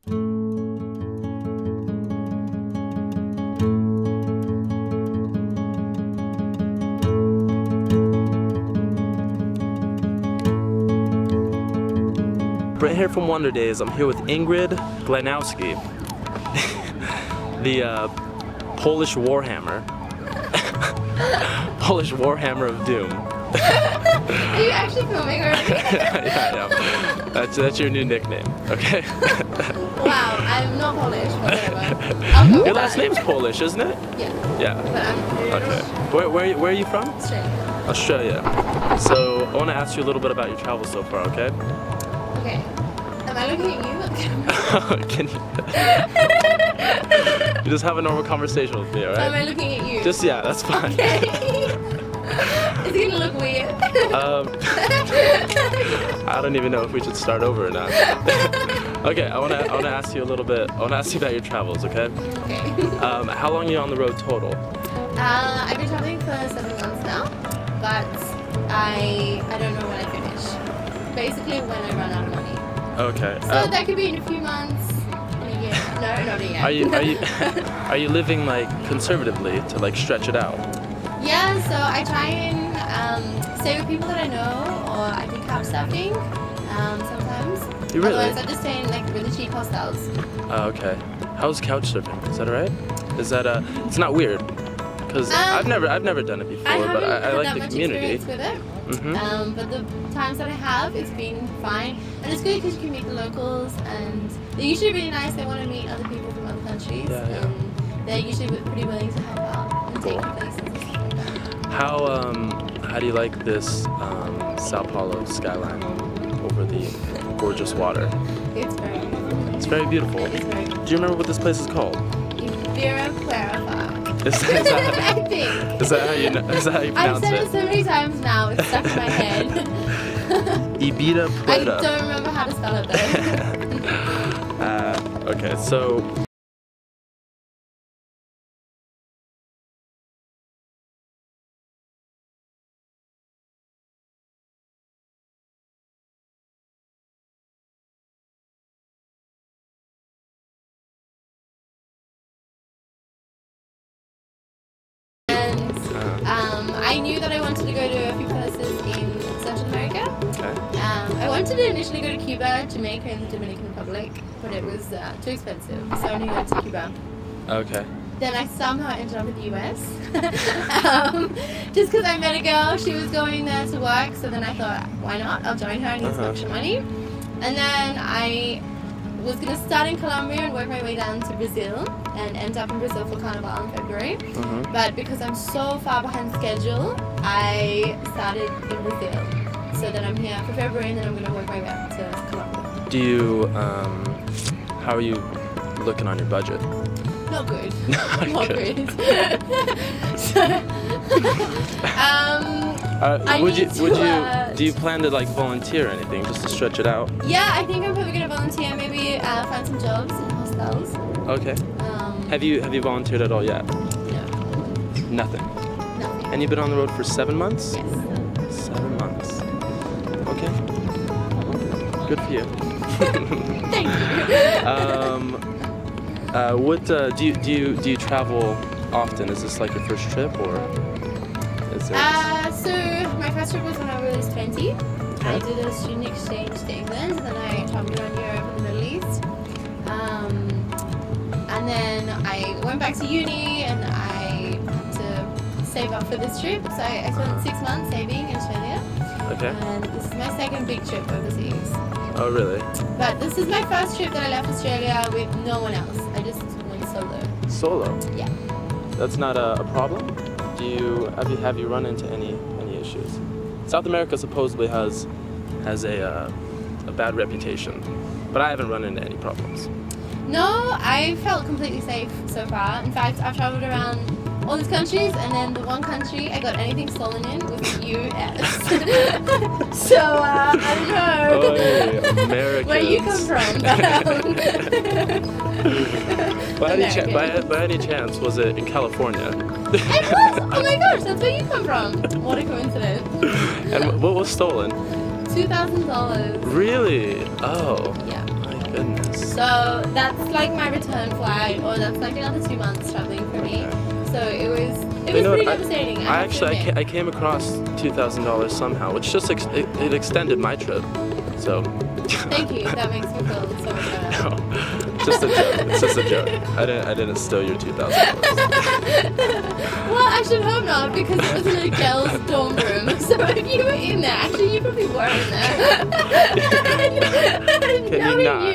Right here from Wonder Days, I'm here with Ingrid Glanowski, the Polish Warhammer. Polish Warhammer of Doom. Are you actually filming already? Yeah. That's your new nickname, okay? Wow, I'm not Polish, whatever. Your last name's Polish, isn't it? Yeah. Yeah. But I'm Okay. Where are you from? Australia. Australia. So I want to ask you a little bit about your travel so far, okay? Okay. Am I looking at you? Can you just have a normal conversation with me, alright? Am I looking at you? Just, yeah, that's fine. Okay. Is it gonna look weird? I don't even know if we should start over or not. Okay, I wanna ask you a little bit. I wanna ask you about your travels, okay? Okay. How long are you on the road total? I've been traveling for 7 months now, but I don't know when I finish. Basically, when I run out of money. Okay. So that could be in a few months, in a year. No, not a year. Are you living like conservatively to like stretch it out? Yeah, so I try and stay with people that I know, or I do couch surfing sometimes. You really? Otherwise, I just stay in like really cheap hostels. Okay. How's couch surfing? Is that alright? Is that it's not weird? Because I've never done it before, but I like the community. With it. But the times that I have, it's been fine, and it's good because you can meet the locals, and they're usually really nice. They want to meet other people from other countries, and they're usually pretty willing to help out and take you places and stuff like that. How do you like this Sao Paulo skyline over the gorgeous water? It's very beautiful. It's very beautiful. It's very beautiful. Do you remember what this place is called? Ibirapuera. Is that how you pronounce it? I've said it so many times now, it's stuck in my head. Ibirapuera. I don't remember how to spell it though. Okay, so I knew that I wanted to go to a few places in Central America. okay. I wanted to initially go to Cuba, Jamaica, and the Dominican Republic, but it was too expensive, so I only went to Cuba. Okay. Then I somehow ended up in the US, just because I met a girl, she was going there to work, so then I thought, why not? I'll join her, I need some extra money. And then I was going to start in Colombia and work my way down to Brazil and end up in Brazil for Carnival in February. But because I'm so far behind schedule, I started in Brazil. So then I'm here for February and then I'm going to work my way up to Colombia. Do you, how are you looking on your budget? Not good. Not good. Do you plan to like volunteer or anything just to stretch it out? Yeah, I think I'm probably gonna volunteer. Maybe find some jobs in hostels. Okay. Have you volunteered at all yet? No. Nothing. Nothing. And you've been on the road for 7 months? Yes. 7 months. Okay. Good for you. Thank you. What do you travel often? Is this like your first trip or is it? So my first trip was when I was 20. Okay. I did a student exchange to England, then I traveled around Europe and the Middle East. And then I went back to uni and I had to save up for this trip. So I spent 6 months saving in Australia. Okay. And this is my second big trip overseas. Oh really? But this is my first trip that I left Australia with no one else. I just went solo. Solo? Yeah. That's not a problem? Have you run into any issues? South America supposedly has a bad reputation, but I haven't run into any problems. No, I felt completely safe so far. In fact, I've traveled around all these countries, and then the one country I got anything stolen in was the US. So, I don't know Americans. where you come from. By any chance, was it in California? It was! Oh my gosh, that's where you come from. What a coincidence. And what was stolen? $2,000. Really? Oh. Yeah. My goodness. So that's like my return flight, or that's like another 2 months traveling for me. So it was pretty devastating. I came across $2,000 somehow, which just it extended my trip. So. Thank you. That makes me feel so much better. No, just a joke. It's just a joke. I didn't steal your $2,000. Well, I should hope not, because it was in a girls' dorm room. So if you were in there, actually you probably were in there. Can you not?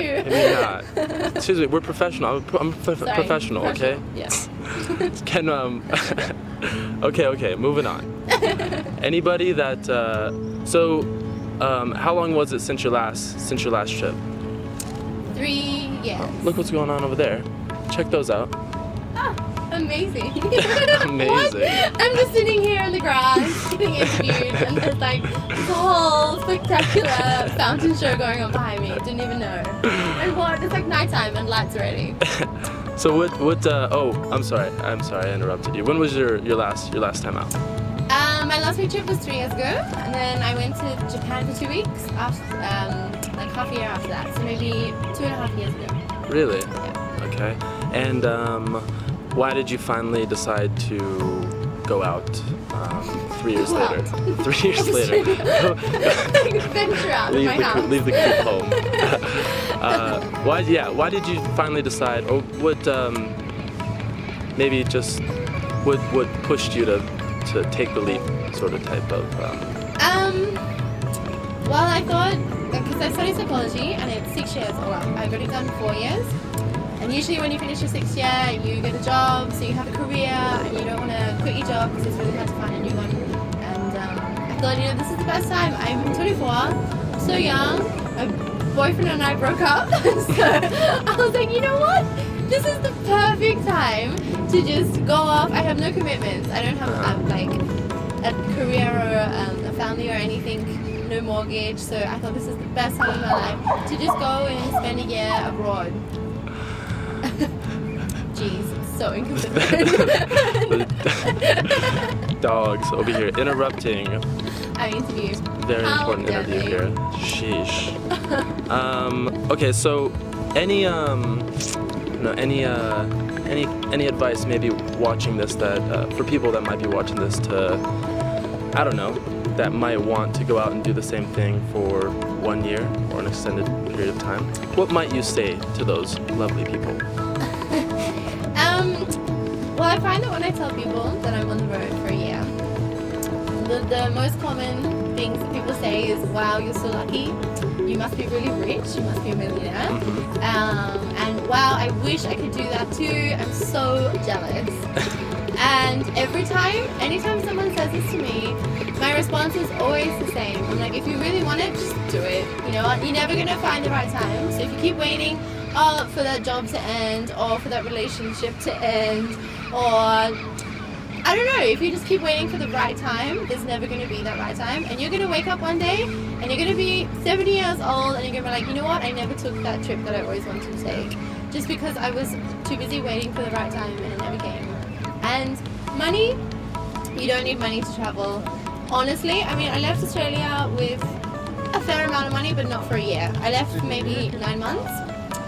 Excuse me. We're professional. I'm professional. Okay. Yes. Can Okay. Moving on. Anybody that how long was it since your last trip? 3 years. Oh, look what's going on over there. Check those out. Ah, amazing. Amazing. I'm just sitting here in the grass getting interviewed, and there's like this whole spectacular fountain show going on behind me. Didn't even know. And what? It's like nighttime and lights already. So what oh, I'm sorry I interrupted you. When was your last time out? My last big trip was 3 years ago, and then I went to Japan for 2 weeks after, like half a year after that, so maybe 2.5 years ago. Really? Yeah. Okay. And why did you finally decide to go out 3 years later? 3 years later. Venture out of my house. Leave the coop home. Why did you finally decide, or what maybe just what pushed you to take the leap, sort of type of well, I thought, because I studied psychology and it's 6 years, or well, I've already done 4 years, and usually when you finish your 6th year you get a job, so you have a career, and you don't want to quit your job because it's really hard to find a new one. And I thought, this is the best time. I'm 24, so young, my boyfriend and I broke up, so I was like, you know what? This is the perfect time to just go off. I have no commitments. I don't have like a career or a family or anything, no mortgage. So I thought this is the best time of my life to just go and spend a year abroad. Jeez, so inconsiderate. Dogs over here interrupting. I interview. Very important interview here. Sheesh. Okay, so any advice maybe watching this that for people that might be watching this to, I don't know, that might want to go out and do the same thing for 1 year or an extended period of time? What might you say to those lovely people? Well, I find that when I tell people that I'm on the road for a year, the most common things that people say is, wow, you're so lucky, you must be really rich, you must be a millionaire, and wow, I wish I could do that too, I'm so jealous. And anytime someone says this to me, my response is always the same. I'm like, if you really want it, just do it. You know what? You're never going to find the right time. So if you keep waiting for that job to end, or for that relationship to end, or I don't know, if you just keep waiting for the right time, there's never going to be that right time. And you're going to wake up one day and you're going to be 70 years old and you're going to be like, you know what? I never took that trip that I always wanted to take. Just because I was too busy waiting for the right time and it never came. And money, you don't need money to travel. Honestly, I mean, I left Australia with a fair amount of money, but not for a year. I left maybe 9 months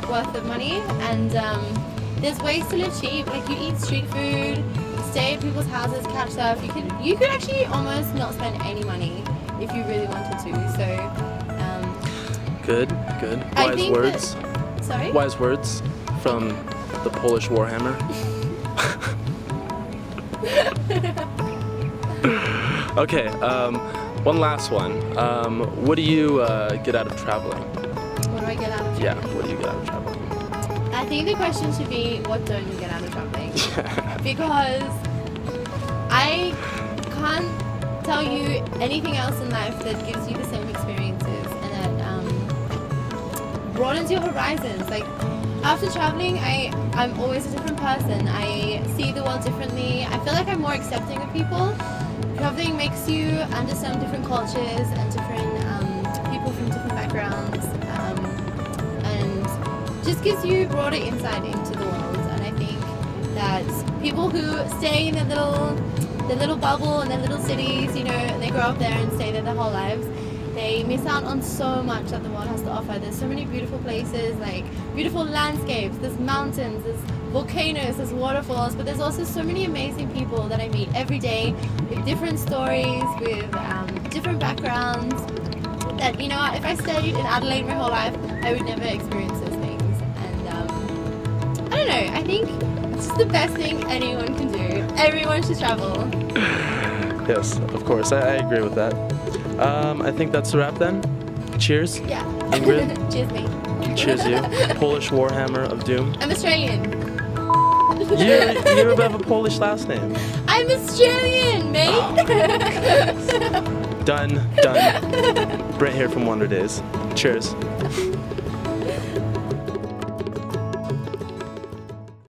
worth of money, and there's ways to live cheap. Like, you eat street food, stay at people's houses, couch surf. You could actually almost not spend any money if you really wanted to. So, good. Wise words. Sorry? Wise words from the Polish Warhammer. Okay, one last one. What do you get out of traveling? What do I get out of traveling? Yeah, what do you get out of traveling? I think the question should be, what don't you get out of traveling? Because I can't tell you anything else in life that gives you the same experiences and that broadens your horizons. Like, after traveling, I'm always a different person. I see the world differently. I feel like I'm more accepting of people. Traveling makes you understand different cultures and different people from different backgrounds, and just gives you broader insight into the world. And I think that people who stay in their little bubble and their little cities, you know, and they grow up there and stay there their whole lives, they miss out on so much that the world has to offer. There's so many beautiful places, like beautiful landscapes, there's mountains, there's volcanoes, there's waterfalls, but there's also so many amazing people that I meet every day with different stories, with different backgrounds, that, you know, if I stayed in Adelaide my whole life, I would never experience those things. And I don't know, I think it's just the best thing anyone can do. Everyone should travel. Yes, of course, I agree with that. I think that's a wrap then. Cheers. Yeah. Ingrid. Cheers, mate. Cheers, you. Polish Warhammer of Doom. I'm Australian. You have a Polish last name. I'm Australian, mate. Done. Brent here from Wonder Days. Cheers.